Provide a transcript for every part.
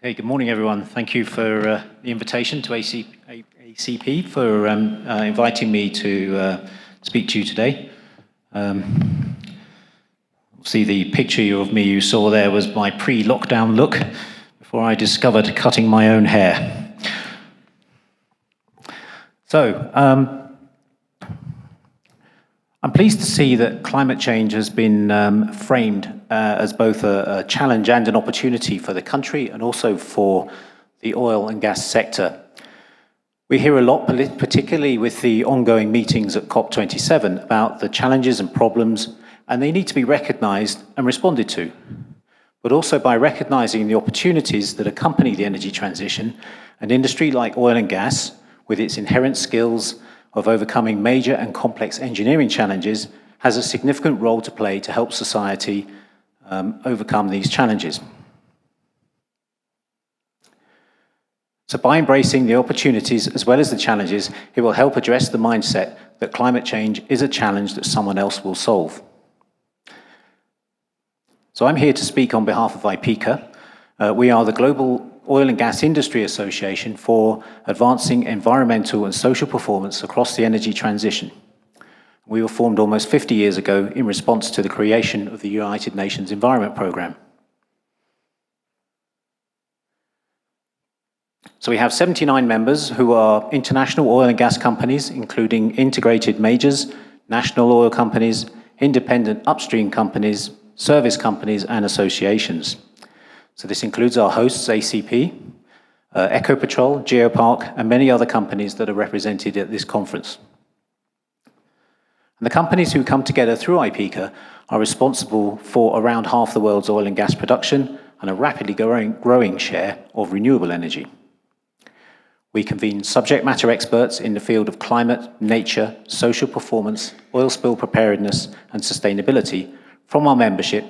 Okay, good morning, everyone. Thank you for the invitation to ACP, for inviting me to speak to you today. See, the picture of me you saw there was my pre-lockdown look before I discovered cutting my own hair. So, I'm pleased to see that climate change has been framed as both a challenge and an opportunity for the country and also for the oil and gas sector. We hear a lot, particularly with the ongoing meetings at COP27, about the challenges and problems, and they need to be recognised and responded to. But also by recognising the opportunities that accompany the energy transition, an industry like oil and gas, with its inherent skills of overcoming major and complex engineering challenges, has a significant role to play to help society overcome these challenges. So by embracing the opportunities as well as the challenges, it will help address the mindset that climate change is a challenge that someone else will solve. So I'm here to speak on behalf of IPIECA. We are the Global Oil and Gas Industry Association for advancing environmental and social performance across the energy transition. We were formed almost 50 years ago in response to the creation of the United Nations Environment Programme. So we have 79 members who are international oil and gas companies, including integrated majors, national oil companies, independent upstream companies, service companies, and associations. So this includes our hosts, ACP, Ecopetrol, Geopark, and many other companies that are represented at this conference. And the companies who come together through IPIECA are responsible for around half the world's oil and gas production and a rapidly growing share of renewable energy. We convene subject matter experts in the field of climate, nature, social performance, oil spill preparedness, and sustainability from our membership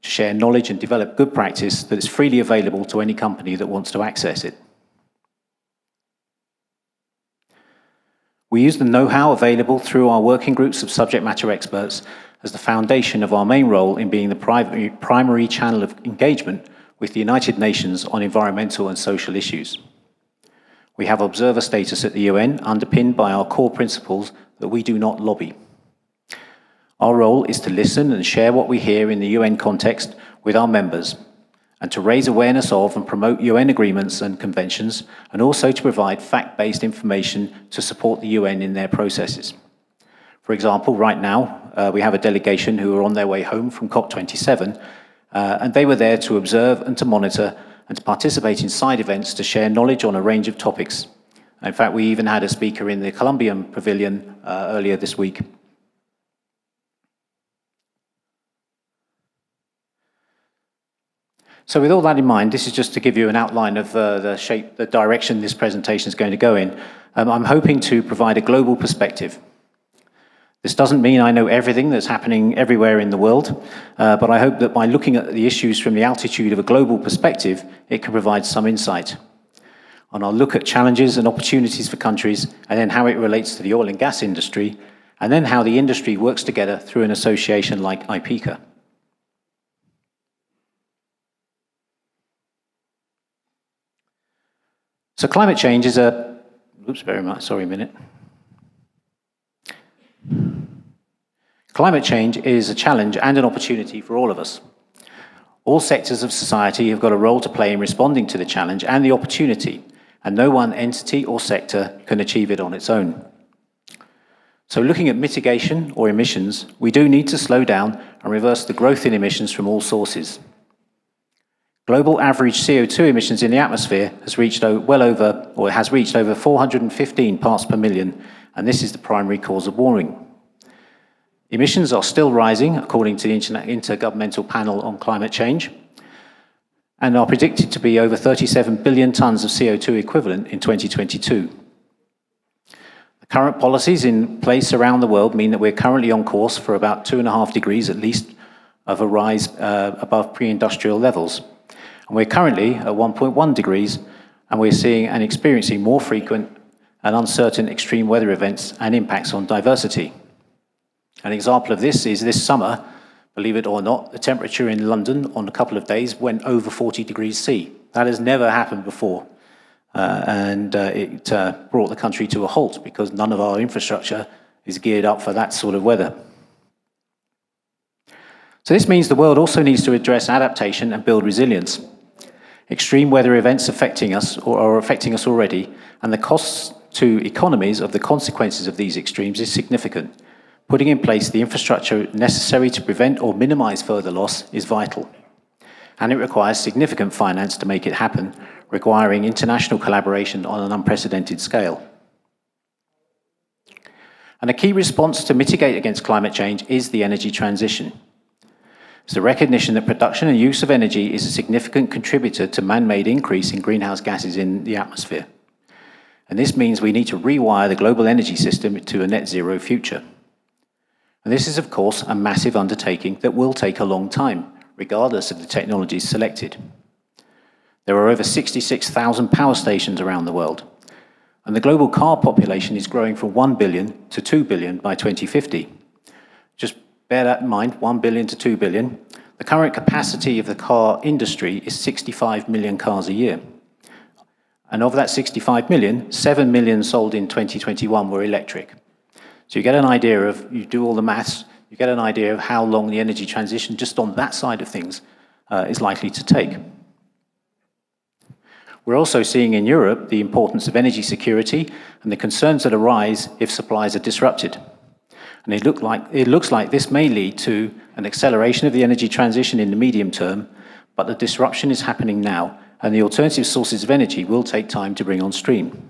to share knowledge and develop good practice that is freely available to any company that wants to access it. We use the know-how available through our working groups of subject matter experts as the foundation of our main role in being the primary channel of engagement with the United Nations on environmental and social issues. We have observer status at the UN, underpinned by our core principles that we do not lobby. Our role is to listen and share what we hear in the UN context with our members, and to raise awareness of and promote UN agreements and conventions, and also to provide fact-based information to support the UN in their processes. For example, right now, we have a delegation who are on their way home from COP27, and they were there to observe and to monitor and to participate in side events to share knowledge on a range of topics. In fact, we even had a speaker in the Colombian pavilion earlier this week. So with all that in mind, this is just to give you an outline of the direction this presentation is going to go in. I'm hoping to provide a global perspective. This doesn't mean I know everything that's happening everywhere in the world, but I hope that by looking at the issues from the altitude of a global perspective, it can provide some insight. And I'll look at challenges and opportunities for countries, and then how it relates to the oil and gas industry, and then how the industry works together through an association like IPIECA. So climate change is Climate change is a challenge and an opportunity for all of us. All sectors of society have got a role to play in responding to the challenge and the opportunity, and no one entity or sector can achieve it on its own. So looking at mitigation or emissions, we do need to slow down and reverse the growth in emissions from all sources. Global average CO2 emissions in the atmosphere has reached over 415 parts per million, and this is the primary cause of warming. Emissions are still rising, according to the Intergovernmental Panel on Climate Change, and are predicted to be over 37 billion tonnes of CO2 equivalent in 2022. The current policies in place around the world mean that we're currently on course for about 2.5 degrees at least of a rise above pre-industrial levels. And we're currently at 1.1 degrees, and we're seeing and experiencing more frequent and uncertain extreme weather events and impacts on diversity. An example of this is this summer, believe it or not, the temperature in London on a couple of days went over 40 degrees C. That has never happened before. It brought the country to a halt because none of our infrastructure is geared up for that sort of weather. So this means the world also needs to address adaptation and build resilience. Extreme weather events affecting us or are affecting us already, and the costs to economies of the consequences of these extremes is significant. Putting in place the infrastructure necessary to prevent or minimize further loss is vital. And it requires significant finance to make it happen, requiring international collaboration on an unprecedented scale. And a key response to mitigate against climate change is the energy transition. It's the recognition that production and use of energy is a significant contributor to man-made increase in greenhouse gases in the atmosphere. And this means we need to rewire the global energy system to a net zero future. And this is, of course, a massive undertaking that will take a long time, regardless of the technologies selected. There are over 66,000 power stations around the world, and the global car population is growing from 1 billion to 2 billion by 2050. Just bear that in mind, 1 billion to 2 billion. The current capacity of the car industry is 65 million cars a year. And of that 65 million, 7 million sold in 2021 were electric. So you get an idea of, you do all the maths, you get an idea of how long the energy transition just on that side of things is likely to take. We're also seeing in Europe the importance of energy security and the concerns that arise if supplies are disrupted. And it looks like this may lead to an acceleration of the energy transition in the medium term, but the disruption is happening now, and the alternative sources of energy will take time to bring on stream.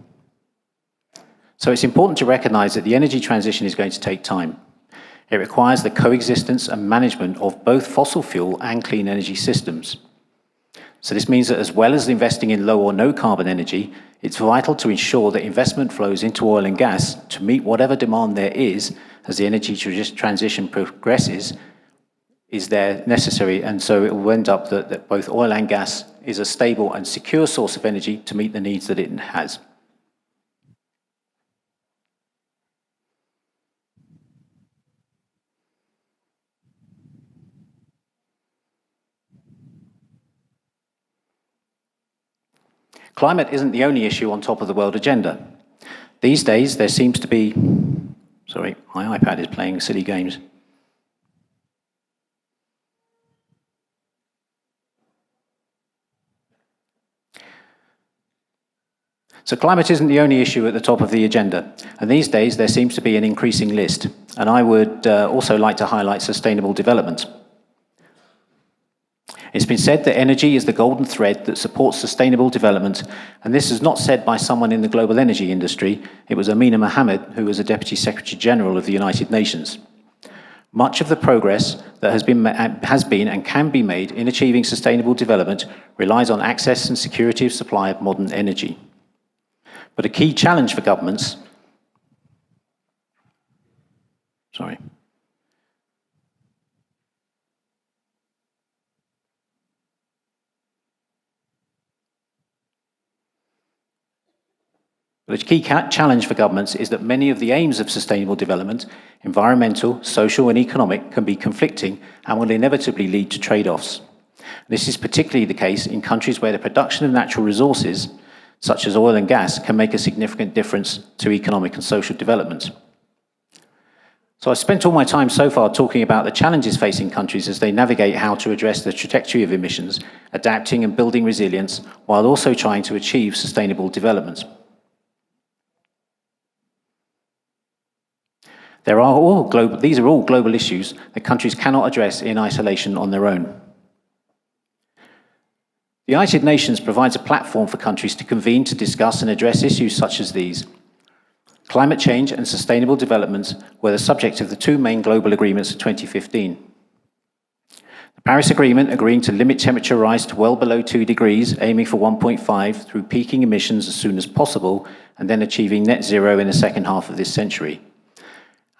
So it's important to recognize that the energy transition is going to take time. It requires the coexistence and management of both fossil fuel and clean energy systems. So this means that as well as investing in low or no carbon energy, it's vital to ensure that investment flows into oil and gas to meet whatever demand there is as the energy transition progresses is there necessary. And so it will end up that both oil and gas is a stable and secure source of energy to meet the needs that it has. Climate isn't the only issue on top of the world agenda. These days, there seems to be... Sorry, my iPad is playing silly games. So climate isn't the only issue at the top of the agenda. And these days, there seems to be an increasing list. And I would also like to highlight sustainable development. It's been said that energy is the golden thread that supports sustainable development, and this is not said by someone in the global energy industry. It was Amina Mohammed, who was a Deputy Secretary General of the United Nations. Much of the progress that has been and can be made in achieving sustainable development relies on access and security of supply of modern energy. But a key challenge for governments... But a key challenge for governments is that many of the aims of sustainable development, environmental, social and economic, can be conflicting and will inevitably lead to trade-offs. This is particularly the case in countries where the production of natural resources, such as oil and gas, can make a significant difference to economic and social development. So I've spent all my time so far talking about the challenges facing countries as they navigate how to address the trajectory of emissions, adapting and building resilience, while also trying to achieve sustainable development. These are all global issues that countries cannot address in isolation on their own. The United Nations provides a platform for countries to convene to discuss and address issues such as these. Climate change and sustainable development were the subject of the two main global agreements of 2015. The Paris Agreement agreeing to limit temperature rise to well below 2 degrees, aiming for 1.5 through peaking emissions as soon as possible, and then achieving net zero in the second half of this century.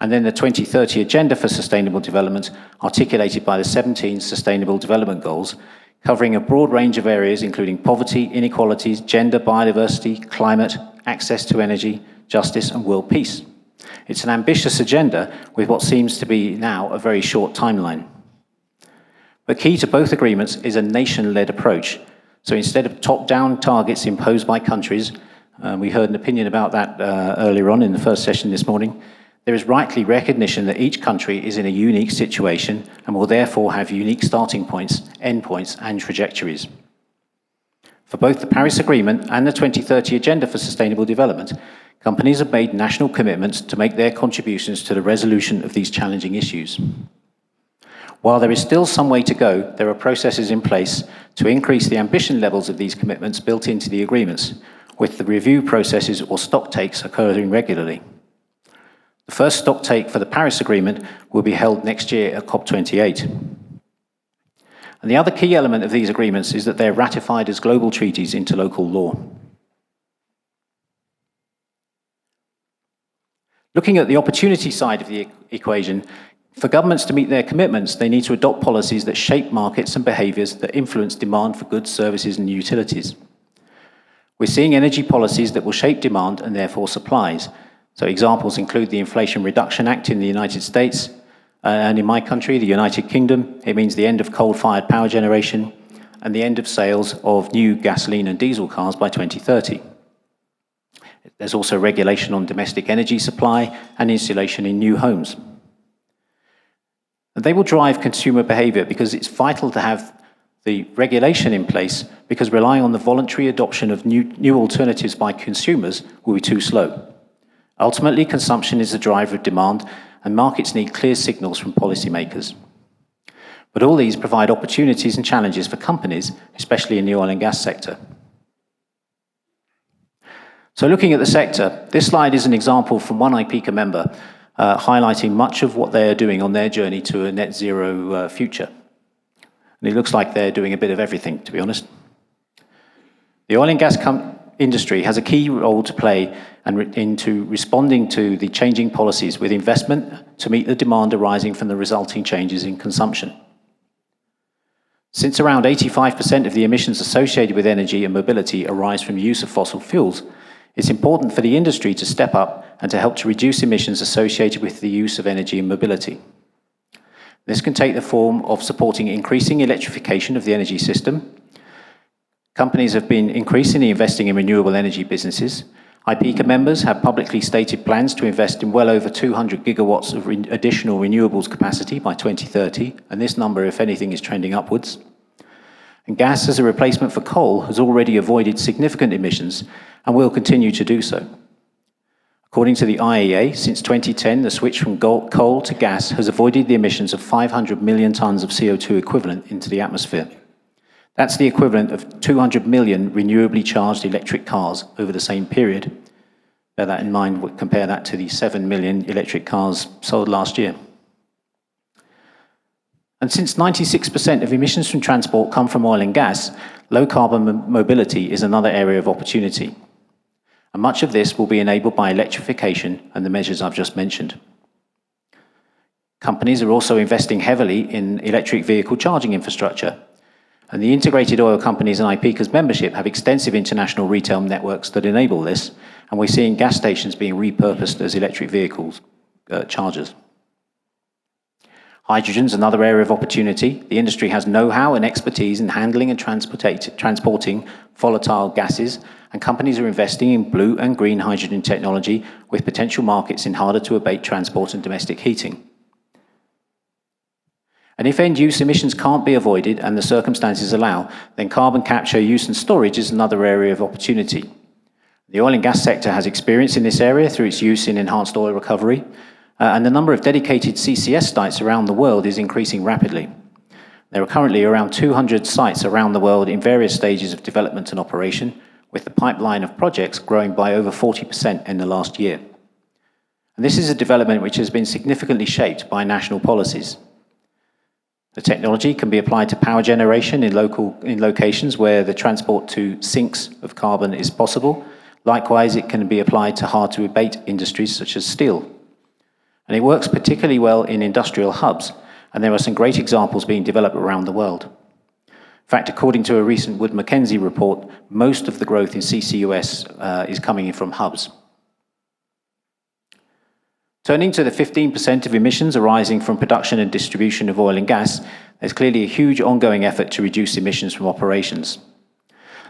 And then the 2030 Agenda for Sustainable Development, articulated by the 17 Sustainable Development Goals, covering a broad range of areas including poverty, inequalities, gender, biodiversity, climate, access to energy, justice and world peace. It's an ambitious agenda with what seems to be now a very short timeline. But key to both agreements is a nation-led approach. So instead of top-down targets imposed by countries, we heard an opinion about that earlier on in the first session this morning, there is rightly recognition that each country is in a unique situation and will therefore have unique starting points, endpoints, and trajectories. For both the Paris Agreement and the 2030 Agenda for Sustainable Development, companies have made national commitments to make their contributions to the resolution of these challenging issues. While there is still some way to go, there are processes in place to increase the ambition levels of these commitments built into the agreements, with the review processes or stock takes occurring regularly. The first stock take for the Paris Agreement will be held next year at COP28. And the other key element of these agreements is that they're ratified as global treaties into local law. Looking at the opportunity side of the equation, for governments to meet their commitments, they need to adopt policies that shape markets and behaviours that influence demand for goods, services and utilities. We're seeing energy policies that will shape demand and therefore supplies. So examples include the Inflation Reduction Act in the United States, and in my country, the United Kingdom, it means the end of coal-fired power generation and the end of sales of new gasoline and diesel cars by 2030. There's also regulation on domestic energy supply and insulation in new homes. And they will drive consumer behaviour because it's vital to have the regulation in place, because relying on the voluntary adoption of new alternatives by consumers will be too slow. Ultimately, consumption is the driver of demand, and markets need clear signals from policymakers. But all these provide opportunities and challenges for companies, especially in the oil and gas sector. So looking at the sector, this slide is an example from one IPIECA member highlighting much of what they are doing on their journey to a net zero future. And it looks like they're doing a bit of everything, to be honest. The oil and gas industry has a key role to play into responding to the changing policies with investment to meet the demand arising from the resulting changes in consumption. Since around 85% of the emissions associated with energy and mobility arise from the use of fossil fuels, it's important for the industry to step up and to help to reduce emissions associated with the use of energy and mobility. This can take the form of supporting increasing electrification of the energy system. Companies have been increasingly investing in renewable energy businesses. IPIECA members have publicly stated plans to invest in well over 200 gigawatts of additional renewables capacity by 2030, and this number, if anything, is trending upwards. And gas as a replacement for coal has already avoided significant emissions and will continue to do so. According to the IEA, since 2010, the switch from coal to gas has avoided the emissions of 500 million tonnes of CO2 equivalent into the atmosphere. That's the equivalent of 200 million renewably charged electric cars over the same period. Bear that in mind, compare that to the 7 million electric cars sold last year. And since 96% of emissions from transport come from oil and gas, low carbon mobility is another area of opportunity. And much of this will be enabled by electrification and the measures I've just mentioned. Companies are also investing heavily in electric vehicle charging infrastructure. And the integrated oil companies and IPIECA's membership have extensive international retail networks that enable this, and we're seeing gas stations being repurposed as electric vehicles chargers. Hydrogen is another area of opportunity. The industry has know-how and expertise in handling and transporting volatile gases, and companies are investing in blue and green hydrogen technology with potential markets in harder-to-abate transport and domestic heating. And if end-use emissions can't be avoided and the circumstances allow, then carbon capture, use and storage is another area of opportunity. The oil and gas sector has experience in this area through its use in enhanced oil recovery, and the number of dedicated CCS sites around the world is increasing rapidly. There are currently around 200 sites around the world in various stages of development and operation, with the pipeline of projects growing by over 40% in the last year. And this is a development which has been significantly shaped by national policies. The technology can be applied to power generation in locations where the transport to sinks of carbon is possible. Likewise, it can be applied to hard-to-abate industries such as steel. And it works particularly well in industrial hubs, and there are some great examples being developed around the world. In fact, according to a recent Wood Mackenzie report, most of the growth in CCUS is coming in from hubs. Turning to the 15% of emissions arising from production and distribution of oil and gas, there's clearly a huge ongoing effort to reduce emissions from operations.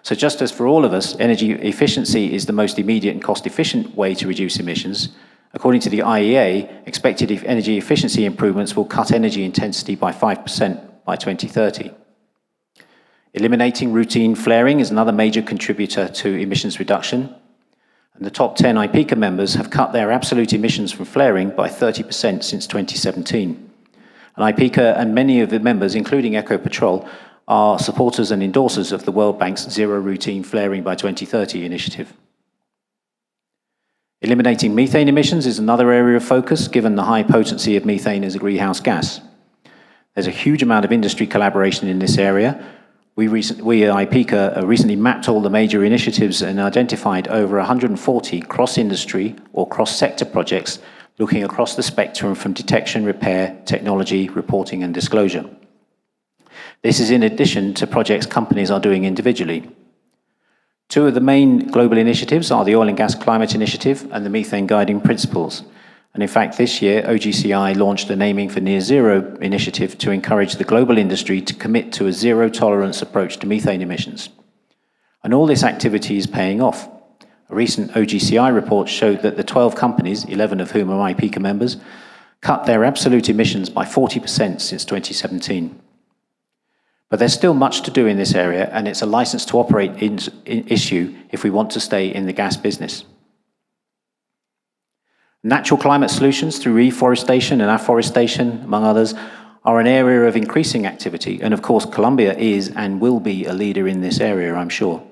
So just as for all of us, energy efficiency is the most immediate and cost-efficient way to reduce emissions, according to the IEA, expected energy efficiency improvements will cut energy intensity by 5% by 2030. Eliminating routine flaring is another major contributor to emissions reduction, and the top 10 IPIECA members have cut their absolute emissions from flaring by 30% since 2017. And IPIECA and many of the members, including Ecopetrol, are supporters and endorsers of the World Bank's Zero Routine Flaring by 2030 initiative. Eliminating methane emissions is another area of focus, given the high potency of methane as a greenhouse gas. There's a huge amount of industry collaboration in this area. We at IPIECA recently mapped all the major initiatives and identified over 140 cross-industry or cross-sector projects looking across the spectrum from detection, repair, technology, reporting and disclosure. This is in addition to projects companies are doing individually. Two of the main global initiatives are the Oil and Gas Climate Initiative and the Methane Guiding Principles. And in fact, this year, OGCI launched an Aiming for Near Zero initiative to encourage the global industry to commit to a zero-tolerance approach to methane emissions. And all this activity is paying off. A recent OGCI report showed that the 12 companies, 11 of whom are IPIECA members, cut their absolute emissions by 40% since 2017. But there's still much to do in this area, and it's a license to operate issue if we want to stay in the gas business. Natural climate solutions through reforestation and afforestation, among others, are an area of increasing activity, and of course Colombia is and will be a leader in this area, I'm sure.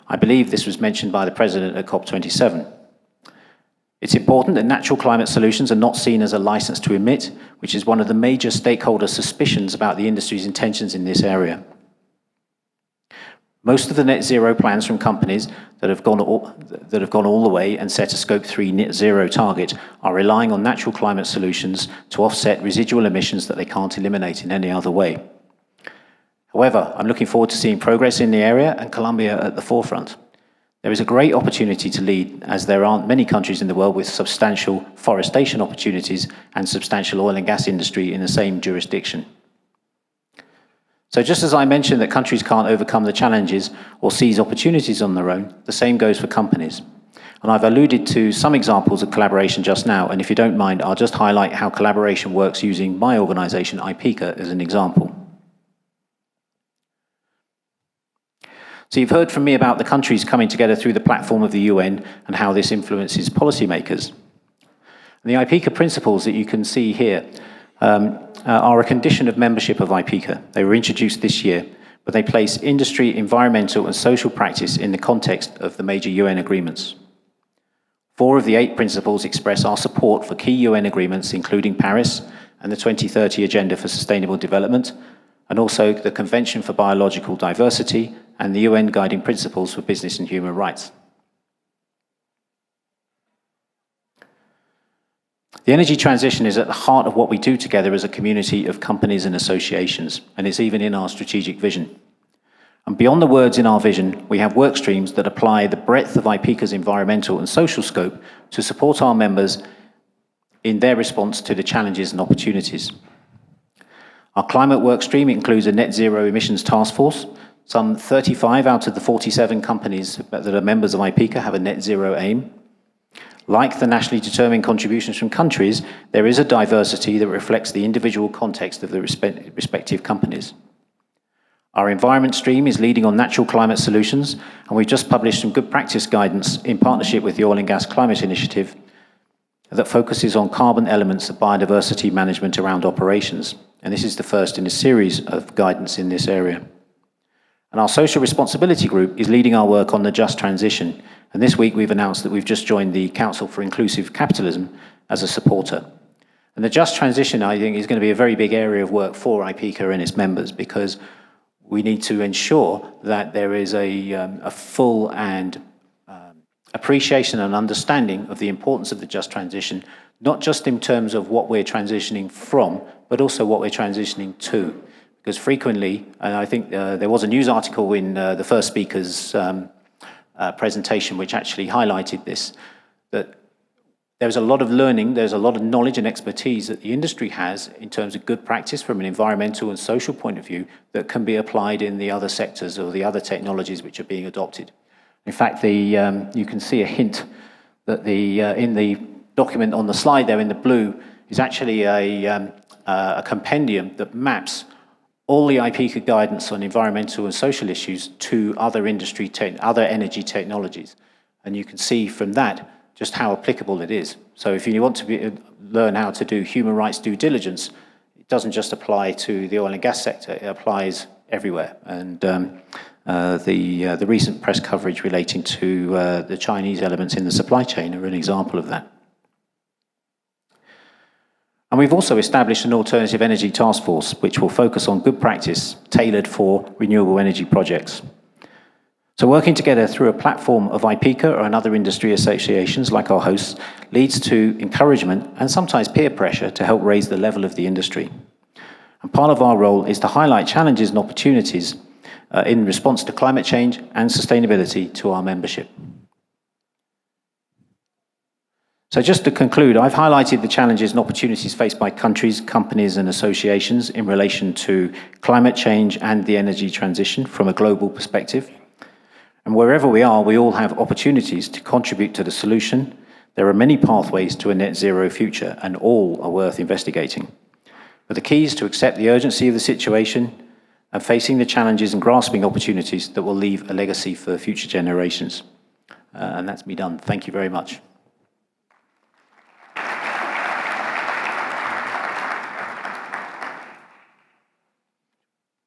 I believe this was mentioned by the President at COP27. It's important that natural climate solutions are not seen as a license to emit, which is one of the major stakeholder suspicions about the industry's intentions in this area. Most of the net zero plans from companies that have gone all the way and set a Scope 3 net zero target are relying on natural climate solutions to offset residual emissions that they can't eliminate in any other way. However, I'm looking forward to seeing progress in the area and Colombia at the forefront. There is a great opportunity to lead, as there aren't many countries in the world with substantial forestation opportunities and substantial oil and gas industry in the same jurisdiction. So just as I mentioned that countries can't overcome the challenges or seize opportunities on their own, the same goes for companies. And I've alluded to some examples of collaboration just now, and if you don't mind, I'll just highlight how collaboration works using my organisation, IPIECA, as an example. So you've heard from me about the countries coming together through the platform of the UN and how this influences policymakers. And the IPIECA principles that you can see here are a condition of membership of IPIECA. They were introduced this year, but they place industry, environmental and social practice in the context of the major UN agreements. 4 of the 8 principles express our support for key UN agreements, including Paris and the 2030 Agenda for Sustainable Development, and also the Convention for Biological Diversity and the UN Guiding Principles for Business and Human Rights. The energy transition is at the heart of what we do together as a community of companies and associations, and it's even in our strategic vision. And beyond the words in our vision, we have work streams that apply the breadth of IPIECA's environmental and social scope to support our members in their response to the challenges and opportunities. Our climate work stream includes a net zero emissions task force. Some 35 out of the 47 companies that are members of IPIECA have a net zero aim. Like the nationally determined contributions from countries, there is a diversity that reflects the individual context of the respective companies. Our environment stream is leading on natural climate solutions, and we've just published some good practice guidance in partnership with the Oil and Gas Climate Initiative that focuses on carbon elements of biodiversity management around operations. And this is the first in a series of guidance in this area. And our social responsibility group is leading our work on the just transition. And this week we've announced that we've just joined the Council for Inclusive Capitalism as a supporter. And the just transition, I think, is going to be a very big area of work for IPIECA and its members, because we need to ensure that there is a full and appreciation and understanding of the importance of the just transition, not just in terms of what we're transitioning from, but also what we're transitioning to. Because frequently, and I think there was a news article in the first speaker's presentation which actually highlighted this, that there's a lot of learning, there's a lot of knowledge and expertise that the industry has in terms of good practice from an environmental and social point of view that can be applied in the other sectors or the other technologies which are being adopted. In fact, you can see a hint that in the document on the slide there in the blue is actually a compendium that maps all the IPIECA guidance on environmental and social issues to other other energy technologies. And you can see from that just how applicable it is. So if you want to learn how to do human rights due diligence, it doesn't just apply to the oil and gas sector, it applies everywhere. And the recent press coverage relating to the Chinese elements in the supply chain are an example of that. And we've also established an alternative energy task force, which will focus on good practice tailored for renewable energy projects. So working together through a platform of IPIECA and other industry associations like our hosts leads to encouragement and sometimes peer pressure to help raise the level of the industry. And part of our role is to highlight challenges and opportunities in response to climate change and sustainability to our membership. So just to conclude, I've highlighted the challenges and opportunities faced by countries, companies and associations in relation to climate change and the energy transition from a global perspective. And wherever we are, we all have opportunities to contribute to the solution. There are many pathways to a net zero future, and all are worth investigating. But the key is to accept the urgency of the situation and facing the challenges and grasping opportunities that will leave a legacy for future generations. And that's me done. Thank you very much.